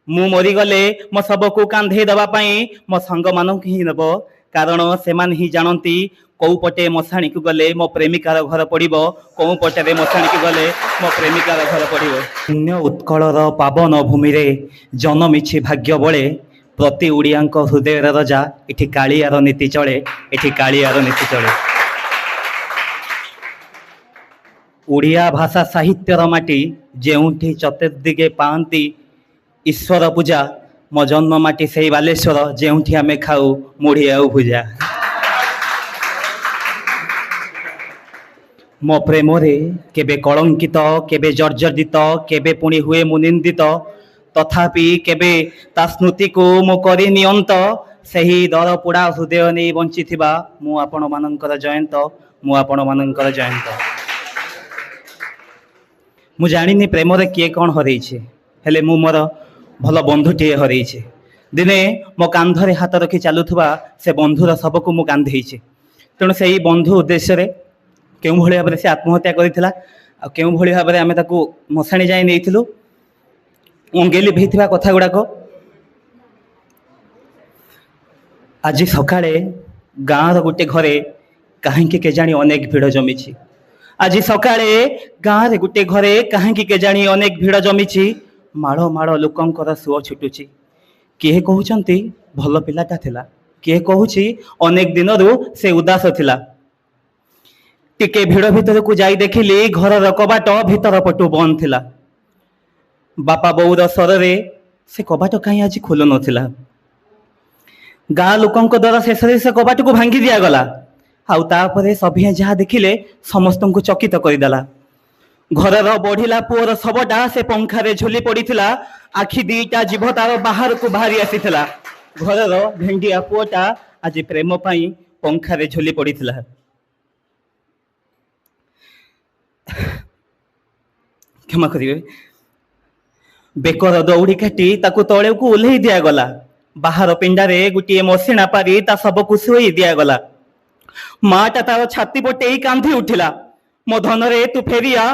ମୁଁ ମରିଗଲେ ମୋ ଶବକୁ କାନ୍ଧେଇ ଦେବା ପାଇଁ ମୋ ସାଙ୍ଗମାନଙ୍କୁ ହିଁ ନେବ, କାରଣ ସେମାନେ ହିଁ ଜାଣନ୍ତି କୋଉ ପଟେ ମଶାଣିକୁ ଗଲେ ମୋ ପ୍ରେମିକାର ଘର ପଡ଼ିବ, କୋଉ ପଟରେ ମଶାଣିକୁ ଗଲେ ମୋ ପ୍ରେମିକାର ଘର ପଡ଼ିବ। ପୁଣ୍ୟ ଉତ୍କଳର ପାବନ ଭୂମିରେ ଜନମିଛି ଭାଗ୍ୟ ବଳେ, ପ୍ରତି ଓଡ଼ିଆଙ୍କ ହୃଦୟର ରଜା ଏଠି କାଳିଆର ନୀତି ଚଳେ, ଏଠି କାଳିଆର ନୀତି ଚଳେ। ଓଡ଼ିଆ ଭାଷା ସାହିତ୍ୟର ମାଟି ଯେଉଁଠି ଚତୁର୍ଦିଗେ ପାଆନ୍ତି ଈଶ୍ୱର ପୂଜା, ମୋ ଜନ୍ମ ମାଟି ସେଇ ବାଲେଶ୍ୱର ଯେଉଁଠି ଆମେ ଖାଉ ମୁଢ଼ି ଆଉ ଭୁଜା। ମୋ ପ୍ରେମରେ କେବେ କଳଙ୍କିତ, କେବେ ଜର୍ଜରିତ, କେବେ ପୁଣି ହୁଏ ମୁଁ ନିନ୍ଦିତ, ତଥାପି କେବେ ତା ସ୍ମୃତିକୁ ମୁଁ କରି ନିଅନ୍ତ, ସେହି ଦର ପୋଡ଼ା ହୃଦୟ ନେଇ ବଞ୍ଚିଥିବା ମୁଁ ଆପଣମାନଙ୍କର ଜୟନ୍ତ, ମୁଁ ଆପଣମାନଙ୍କର ଜୟନ୍ତ। ମୁଁ ଜାଣିନି ପ୍ରେମରେ କିଏ କ'ଣ ହରେଇଛି, ହେଲେ ମୁଁ ମୋର ଭଲ ବନ୍ଧୁଟିଏ ହରେଇଛି। ଦିନେ ମୋ କାନ୍ଧରେ ହାତ ରଖି ଚାଲୁଥିବା ସେ ବନ୍ଧୁର ଶବକୁ ମୁଁ କାନ୍ଧେଇଛି। ତେଣୁ ସେହି ବନ୍ଧୁ ଉଦ୍ଦେଶ୍ୟରେ କେଉଁଭଳି ଭାବରେ ସେ ଆତ୍ମହତ୍ୟା କରିଥିଲା ଆଉ କେଉଁଭଳି ଭାବରେ ଆମେ ତାକୁ ମଶାଣି ଯାଇ ନେଇଥିଲୁ, ଅଙ୍ଗେ ଲିଭେଇଥିବା କଥା ଗୁଡ଼ାକ ଆଜି ସକାଳେ ଗାଁର ଗୋଟେ ଘରେ କାହିଁକି କେଜାଣି ଅନେକ ଭିଡ଼ ଜମିଛି। ଆଜି ସକାଳେ ଗାଁରେ ଗୋଟେ ଘରେ କାହିଁକି କେଜାଣି ଅନେକ ଭିଡ଼ ଜମିଛି। ମାଳ ମାଳ ଲୋକଙ୍କର ସୁଅ ଛୁଟୁଛି। କିଏ କହୁଛନ୍ତି ଭଲ ପିଲାଟା ଥିଲା, କିଏ କହୁଛି ଅନେକ ଦିନରୁ ସେ ଉଦାସ ଥିଲା। ଟିକେ ଭିଡ଼ ଭିତରକୁ ଯାଇ ଦେଖିଲି ଘରର କବାଟ ଭିତର ପଟୁ ବନ୍ଦ ଥିଲା। ବାପା ବୋଉର ସ୍ୱରରେ ସେ କବାଟ କାହିଁ ଆଜି ଖୋଲୁ ନଥିଲା। ଗାଁ ଲୋକଙ୍କ ଦ୍ୱାରା ଶେଷରେ ସେ କବାଟକୁ ଭାଙ୍ଗି ଦିଆଗଲା। ଆଉ ତାପରେ ସଭିଏଁ ଯାହା ଦେଖିଲେ ସମସ୍ତଙ୍କୁ ଚକିତ କରିଦେଲା। ଘରର ବଢ଼ିଲା ପୁଅର ଶବଟା ସେ ପଙ୍ଖାରେ ଝୁଲି ପଡ଼ିଥିଲା। ଆଖି ଦିଟା ଜିଭ ତାର ବାହାରକୁ ବାହାରି ଆସିଥିଲା। ଘରର ଭେଣ୍ଡିଆ ପୁଅଟା ଆଜି ପ୍ରେମ ପାଇଁ ପଙ୍ଖାରେ ଝୁଲି ପଡ଼ିଥିଲା। କ୍ଷମା କରିବେ। ବେକର ଦଉଡ଼ି କାଟି ତାକୁ ତଳକୁ ଓହ୍ଲେଇ ଦିଆଗଲା। ବାହାର ପିଣ୍ଡାରେ ଗୋଟିଏ ମସିଣା ପାରି ତା ଶବକୁ ଶୋଇ ଦିଆଗଲା। ମାଟା ତାର ଛାତି ପଟେଇ କାନ୍ଦି ଉଠିଲା, ମୋ ଧନରେ ତୁ ଫେରିଆ।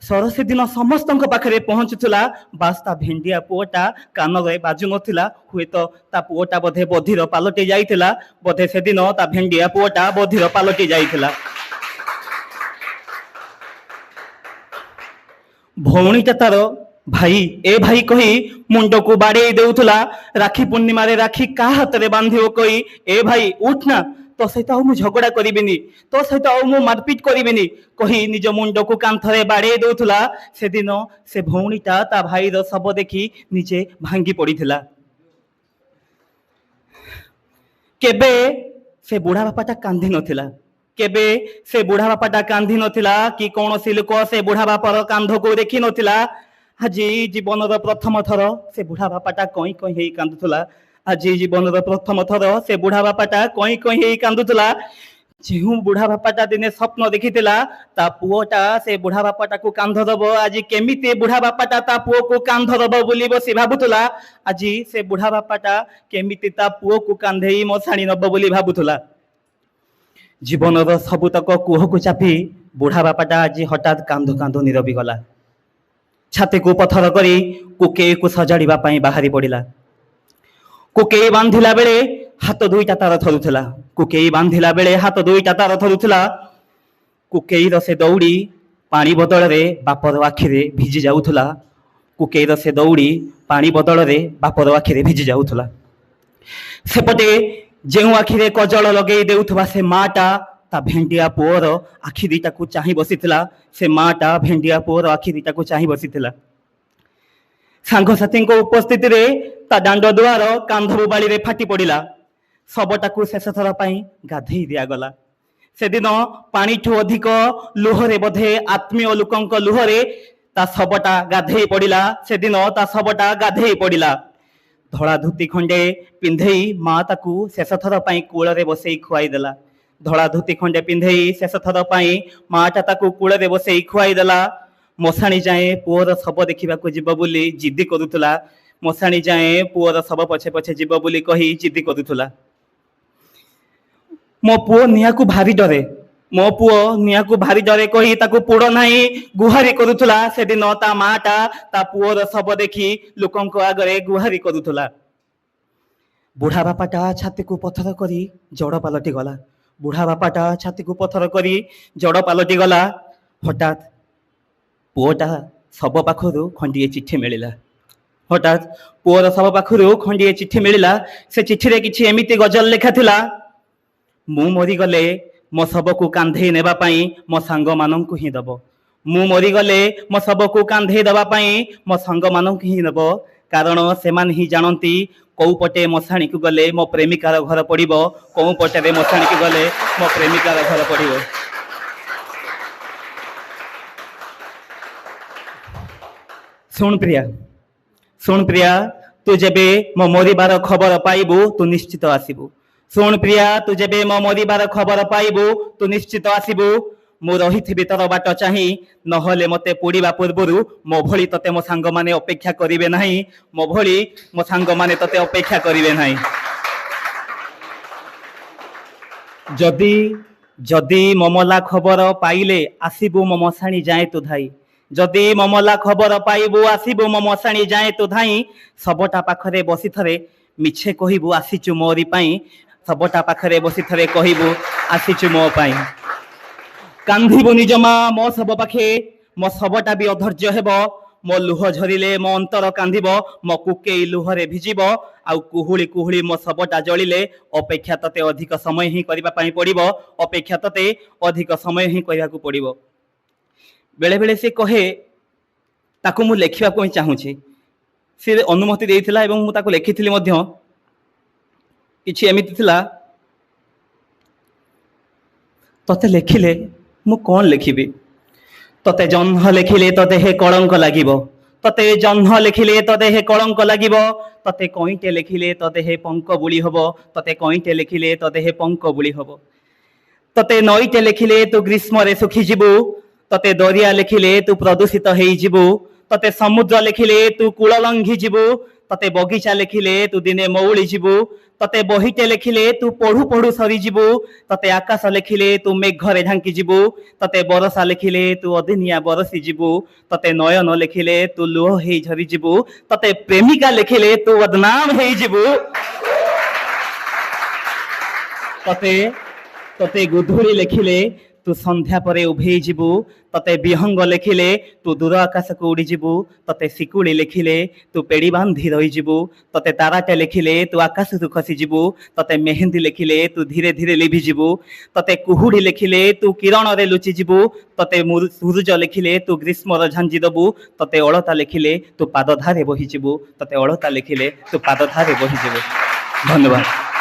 ସ୍ୱର ସେଦିନ ସମସ୍ତଙ୍କ ପାଖରେ ପହଞ୍ଚୁଥିଲା, ବାସ୍ ତା ଭେଣ୍ଡିଆ ପୁଅଟା କାନରେ ବାଜୁ ନଥିଲା। ହୁଏତ ତା ପୁଅଟା ବୋଧେ ବଧିର ପାଲଟି ଯାଇଥିଲା, ବୋଧେ ସେଦିନ ତା ଭେଣ୍ଡିଆ ପୁଅଟା ବଧିର ପାଲଟି ଯାଇଥିଲା। ଭଉଣୀଟା ତାର ଭାଇ ଏ ଭାଇ କହି ମୁଣ୍ଡକୁ ବାଡ଼େଇ ଦେଉଥିଲା। ରାକ୍ଷୀ ପୂର୍ଣ୍ଣିମାରେ ରାକ୍ଷୀ କାହା ହାତରେ ବାନ୍ଧିବ କହି, ଏ ଭାଇ ଉଠ ନା, ତୋ ସହିତ ଆଉ ମୁଁ ଝଗଡ଼ା କରିବିନି, ତୋ ସହିତ ଆଉ ମୁଁ ମାରପିଟ କରିବିନି କହି ନିଜ ମୁଣ୍ଡକୁ କାନ୍ଥରେ ବାଡ଼େଇ ଦେଉଥିଲା। ସେଦିନ ସେ ଭଉଣୀଟା ତା ଭାଇର ଶବ ଦେଖି ନିଜେ ଭାଙ୍ଗି ପଡ଼ିଥିଲା। କେବେ ସେ ବୁଢ଼ା ବାପାଟା କାନ୍ଦି ନଥିଲା, କେବେ ସେ ବୁଢ଼ା ବାପାଟା କାନ୍ଦି ନଥିଲା କି କୌଣସି ଲୋକ ସେ ବୁଢ଼ା ବାପାର କାନ୍ଧକୁ ଦେଖି ନଥିଲା। ଆଜି ଜୀବନର ପ୍ରଥମ ଥର ସେ ବୁଢ଼ା ବାପାଟା କଇଁ କଇଁ ହେଇ କାନ୍ଦୁଥିଲା। ଆଜି ଜୀବନର ପ୍ରଥମ ଥର ସେ ବୁଢ଼ା ବାପାଟା କଇଁ କଇଁ ହେଇ କାନ୍ଦୁଥିଲା। ଯେଉଁ ବୁଢ଼ା ବାପାଟା ଦିନେ ସ୍ୱପ୍ନ ଦେଖିଥିଲା ତା ପୁଅଟା ସେ ବୁଢ଼ା ବାପାଟାକୁ କାନ୍ଧ ଦବ, ଆଜି କେମିତି ବୁଢ଼ା ବାପାଟା ତା ପୁଅକୁ କାନ୍ଧ ଦବ ବୋଲି ବସି ଭାବୁଥିଲା। ଆଜି ସେ ବୁଢ଼ା ବାପାଟା କେମିତି ତା ପୁଅକୁ କାନ୍ଧେଇ ମଶାଣି ନବ ବୋଲି ଭାବୁଥିଲା। ଜୀବନର ସବୁତକ କୁହକୁ ଚାପି ବୁଢ଼ା ବାପାଟା ଆଜି ହଠାତ୍ କାନ୍ଦୁ କାନ୍ଦୁ ନିରବି ଗଲା। ଛାତିକୁ ପଥର କରି କୁକେଇକୁ ସଜାଡ଼ିବା ପାଇଁ ବାହାରି ପଡ଼ିଲା। କୁକେଇ ବାନ୍ଧିଲା ବେଳେ ହାତ ଦୁଇଟା ତାର ଥରୁଥିଲା। କୁକେଇ ବାନ୍ଧିଲା ବେଳେ ହାତ ଦୁଇଟା ତାର ଥରୁଥିଲା। କୁକେଇର ସେ ଦଉଡ଼ି ପାଣି ବଦଳରେ ବାପର ଆଖିରେ ଭିଜି ଯାଉଥିଲା। କୁକେଇର ସେ ଦଉଡ଼ି ପାଣି ବଦଳରେ ବାପର ଆଖିରେ ଭିଜି ଯାଉଥିଲା। ସେପଟେ ଯେଉଁ ଆଖିରେ କଜଳ ଲଗେଇ ଦେଉଥିବା ସେ ମାଟା ତା ଭେଣ୍ଡିଆ ପୁଅର ଆଖି ଦିଟାକୁ ଚାହିଁ ବସିଥିଲା। ସେ ମାଟା ଭେଣ୍ଡିଆ ପୁଅର ଆଖି ଦିଟାକୁ ଚାହିଁ ବସିଥିଲା। ସାଙ୍ଗସାଥୀଙ୍କ ଉପସ୍ଥିତିରେ ତା ଦାଣ୍ଡ ଦୁଆର କାନ୍ଧରୁ ବାଳିରେ ଫାଟି ପଡ଼ିଲା। ଶବଟାକୁ ଶେଷ ଥର ପାଇଁ ଗାଧେଇ ଦିଆଗଲା। ସେଦିନ ପାଣିଠୁ ଅଧିକ ଲୁହରେ, ବୋଧେ ଆତ୍ମୀୟ ଲୋକଙ୍କ ଲୁହରେ ତା ଶବଟା ଗାଧେଇ ପଡ଼ିଲା। ସେଦିନ ତା ଶବଟା ଗାଧେଇ ପଡ଼ିଲା। ଧଳା ଧୋତି ଖଣ୍ଡେ ପିନ୍ଧେଇ ମା ତାକୁ ଶେଷ ଥର ପାଇଁ କୂଳରେ ବସେଇ ଖୁଆଇ ଦେଲା। ଧଳା ଧୋତି ଖଣ୍ଡେ ପିନ୍ଧେଇ ଶେଷ ଥର ପାଇଁ ମାଟା ତାକୁ କୂଳରେ ବସେଇ ଖୁଆଇ ଦେଲା। ମଶାଣି ଯାଏଁ ପୁଅର ଶବ ଦେଖିବାକୁ ଯିବ ବୋଲି ଜିଦି କରୁଥିଲା। ମଶାଣି ଯାଏଁ ପୁଅର ଶବ ପଛେ ପଛେ ଯିବ ବୋଲି କହି ଜିଦି କରୁଥିଲା। ମୋ ପୁଅ ନିଆଁକୁ ଭାରି ଡରେ। मो पुओ निया को भारी डरे कही ताकू पोड़ नाही गुहारी करुथला से दिन ता माटा ता पुओर सब देखी लोकंक आगरे गुहारी करुथला। बुढ़ा बापाटा छाती को पथर करी जड़ पालटी गला। बुढ़ा बापाटा छाती को पथर करी जड़ पालटी गला। हठात पुओटा सब पाखरु खंडिए चिट्ठी मिलिला। हठात पुओर सब पाखरु खंडिए चिट्ठी मिलिला। से चिट्ठी रे किछि एमिति गजल लेखा थिला, मु मरी गले मो सब को कांधे नेबा पाई मो सांग मानंकु ही दबो। मु मरी गले मो सब को कांधे दबा पाई मो सांग मानंकु ही दबो। कारण सेमान ही जानती कौ पटे मशाणी को गले मो प्रेमिकार घर पड़िबो, कौ पटे मशाणी को गले मो प्रेमिकार घर पड़िबो। सुन प्रिया तू जेबे मो मरिबार खबर पाइबू तू निश्चित आसीबू। सुन प्रिया तू जेबे मो मरिबार खबर पाइबू तू निश्चित आसीबू। मु रहिथिबि तोर बाट चाहि नहले मते पोड़िबा पूर्वरु मो भली तते मो सांग माने अपेक्षा करिवे नाही। मो भली मो सांग माने तते अपेक्षा करिवे नाही। जदी जदी ममला खबर पाइले आसीबू मो मशाणी जाए तू धाई। जदी ममला खबर पाइबू आसीबू मो मशाणी जाए तू धाई। सबटा पाखरे बसी थरे मिछे कहिबू आसीचु मोरी पाई। सबटा पाखरे बसी थरे कहिबू आसीचु मो पाई। कांधिबू निजमा मो सब पाखे मो सबटा भी अधैर्य हेबो। मो लुह झरिले मो अंतर कांधिबो, मो कुकेई लुहरे भिजिबो। आउ कुहुली कुहुली मो सबटा जलिले अपेक्षा तते अधिक समय ही करिबा पाई पड़िबो। अपेक्षा तते अधिक समय ही करिबाकू पड़िबो। बेले बेले से कहे ताकू मु लेखिबा को चाहूची। से अनुमति देइथिला एवं मु ताकू लेखिथिली मध्य। किछि एमिति थिला, तते लेखिले मु कोन लेखिबी। तते जन्ह लेखिले तते हे कलंक लागिबो। तते जन्ह लेखिले तते हे कलंक लागिबो। तते कइटे लेखिले तते हे पंक बुली हबो। तते कइटे लेखिले तते हे पंक बुली हबो। तते नईटे लेखिले तू ग्रीष्म रे सुखी जिबू। तते दरिया लेखिले तू प्रदूषित हेई जिबू। तते समुद्र लेखिले तू कूल लंघी जिबू। तते बगीचा लेखिले तू दिने मौली जिबू। तते बहिटे लेखिले तू पढ़ू पढ़ू सरी जिबू। तते आकाश लेखिले तू मेघरे ढांकी जिबू। तते बरसा लेखिले तू अदिनिया बरसी जिबू। तते नयन लेखिले तू लुह हेई झरी जिबू। तते प्रेमिका लेखिले तू बदनाम हेई जिबू। तते तते गुधुली लेखिले तू संध्या परे उभे जिबू। तते विहंग लेखिले तू दूर आकाश को उड़ी जिबू। तते सिकुड़ी लेखिले तू पेड़ी बांधी रही जिबू। तते ताराटे लेखिले तू आकाश को खसी जिबू। तते मेहंदी लेखिले तू धीरे धीरे लिभि जिबू। तते कुहुड़ी लेखिले तू किरण रे लुचि जिबू। तते सूरज लेखिले तू ग्रीष्म झांझी दबू। तते अलता लेखिले तू पादधारे बही जिबू। तते अलता लेखिले तू पादधारे बही जिबू। धन्यवाद।